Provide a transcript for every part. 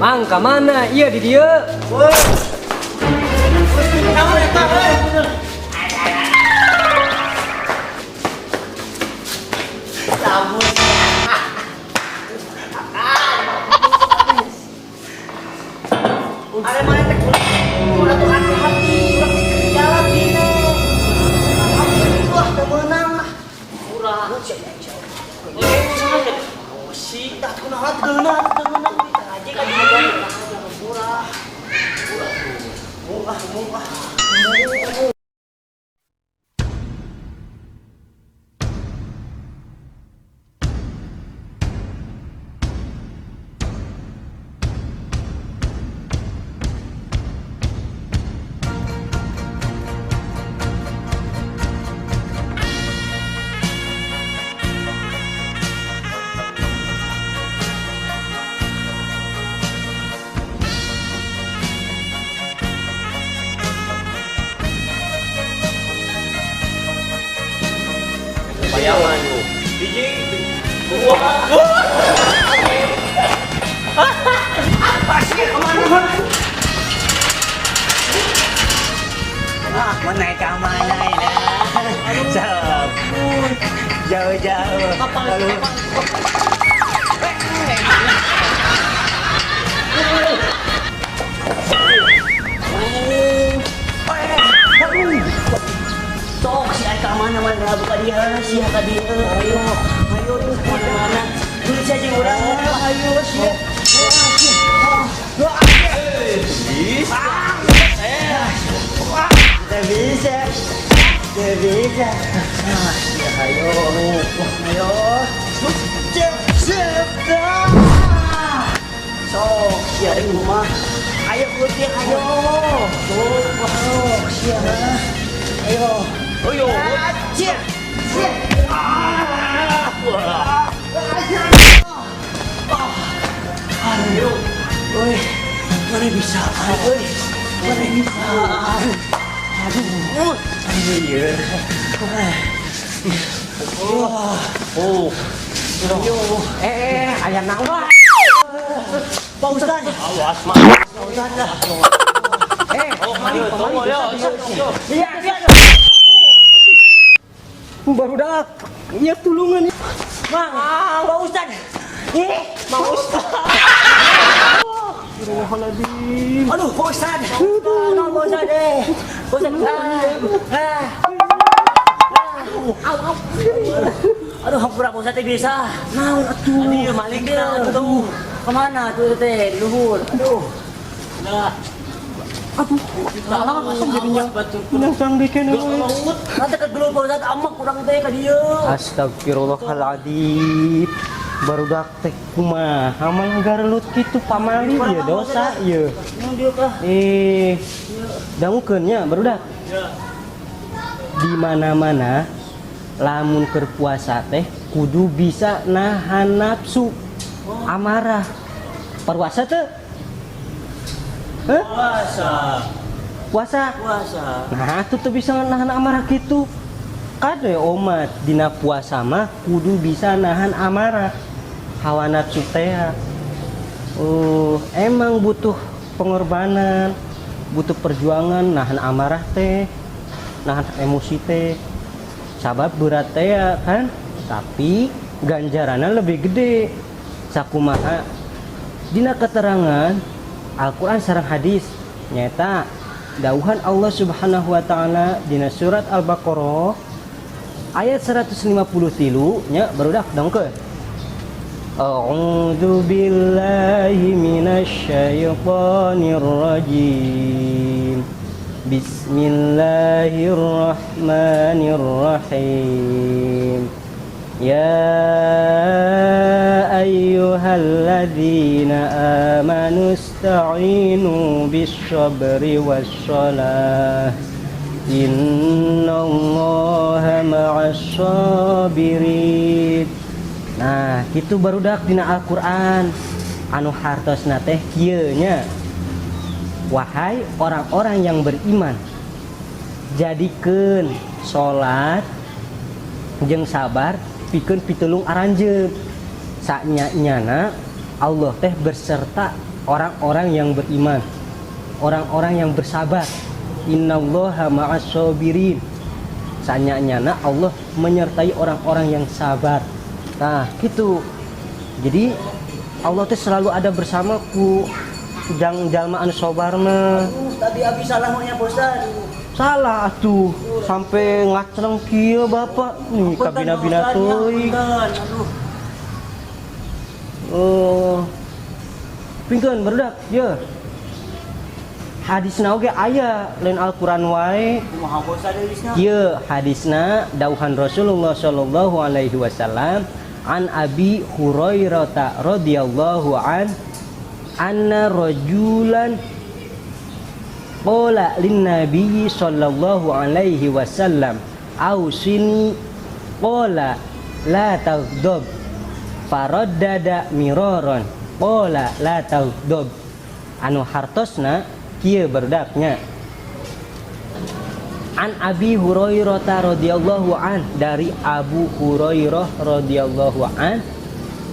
Mang, kemana? Iya di dia. Ada mana teh udah tuh hati-hati udah jalan gini. Wah, udah menang lah. Murah. Oh, sih, tak kenal geunah. Aja kan dia murah. Murah. Bayangan lu. Biji. Menaik ke mana ini? Sabun. Jauh-jauh. Lalu. Sok si Aika mana-mana buka dia, siapa dia? Ayo tuh mana-mana. Dulu saja orang. Ayo sih. Tidak bisa. Ayo. Sok siapa di rumah? Ayo putih, ayo. Sok siapa? Ayo. Ayo. Cik. Ayo. Oi. Mana bisa? Oi. Mana bisa? Aduh. Ayo. Oh. Ayo. Ayah nangwa. Pak Ustaz. Awas, Mak. Pak Ustaz lah. Mari, tunggu ya. Iya. Barudak. Iya tulungan. Mang, Pak Ustaz. Mang Ustaz. Aduh, Pak Ustaz. Aduh, Pak Ustaz deh. Pak Ustaz. Aduh, hampura Pak Ustaz teh bisa. Naon atuh? Aduh, maling dia tuh. Kemana tuh teh? Luhur. Aduh. Nah. Aduh, salah langsung jadinya. Yang sang bikin Nanti ke gelut Pak Ustaz amak kurang teh ka dieu. Astagfirullahaladzim. Barudak teh kumaha amal garelut kitu pamali ya dosa ieu. Yang dia kah? Dangukeun nya barudak. Di mana-mana lamun keur puasa teh kudu bisa nahan nafsu amarah. Puasa teh? Puasa. Nah, itu tuh bisa nahan amarah gitu. Kade omat dina puasa mah kudu bisa nahan amarah. Hawa nafsu teh. Emang butuh pengorbanan, butuh perjuangan nahan amarah teh, nahan emosi teh. Sabab berat teh kan, tapi ganjarannya lebih gede. Sakumaha dina keterangan Al-Quran sareng hadis nyata dauhan Allah Subhanahu wa taala dina surat Al-Baqarah ayat 153 nya barudak dongkeun. A'udzu billahi minasy syaithanir rajim. Bismillahirrahmanirrahim. Ya ayyuhalladzina amanu wasta'inu bis-sabri was-shalah. Innallaha ma'as-sabirin. Nah, kitu barudak dina Al-Qur'an. Anu hartosna teh kieu nya. Wahai orang-orang yang beriman, jadikeun salat jeung sabar pikeun pitulung aranjeun. Sanya-nyana Allah teh berserta orang-orang yang beriman, orang-orang yang bersabar. Innallaha ma'as-sabirin. Sanya-nyana Allah menyertai orang-orang yang sabar. Nah, gitu. Jadi Allah teh selalu ada bersamaku. Jalma anu sabar mah. Tadi abi salah maunya Pak Ustaz. Salah atuh. Sampai ngacreng kieu Bapak. Nih kabina-bina teuing. Aduh. Oh. Pingkeun barudak, ye. Hadisna oge aya lain Al-Qur'an wae. Kumaha Pak Ustaz hadisna? Ye, hadisna dauhan Rasulullah sallallahu alaihi wasallam an Abi Hurairah radhiyallahu an anna rajulan qala lin nabiy sallallahu alaihi wasallam ausini qala la taghdab faraddada miraran qala la taghdab. Anu hartosna kieu berdaknya an Abi Hurairah radhiyallahu an, dari Abu Hurairah radhiyallahu an,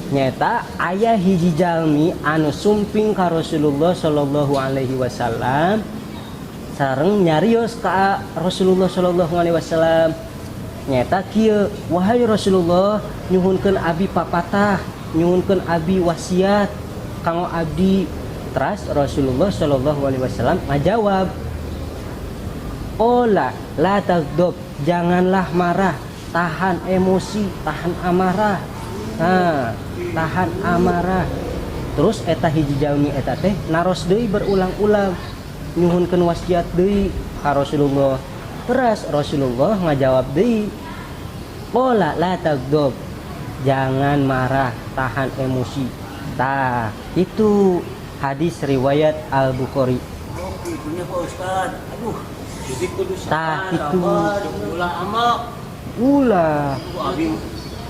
nyata aya hiji jalmi anu sumping ka Rasulullah sallallahu alaihi wasallam sareng nyarios ka Rasulullah sallallahu alaihi wasallam. Nyata kieu, wahai Rasulullah, nyuhunkeun abi papatah, nyuhunkeun abi wasiat kanggo abdi. Teras Rasulullah sallallahu alaihi wasallam ngajawab, ola la tagdob, janganlah marah, tahan emosi, tahan amarah. Nah, tahan amarah. Terus eta hiji jalmi eta teh naros deui berulang-ulang nyuhunkeun wasiat deui ka Rasulullah. Teras Rasulullah ngajawab deui, ola la tagdob, jangan marah, tahan emosi. Tah, itu hadis riwayat Al-Bukhari. Oh, itunya Pak Ustaz. Aduh. Jadi kudu Tah, sabar, itu. ulah amak. Ulah.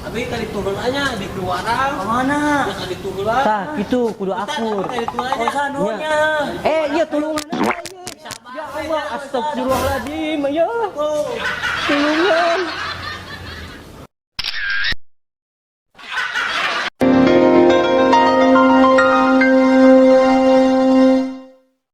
Abi kali turun aja di keluaran. Kemana? Kali turun. Tah, itu kudu akur. Nya. Iya tulungan. Ya Allah, astagfirullahaladzim, ya. Tulungan.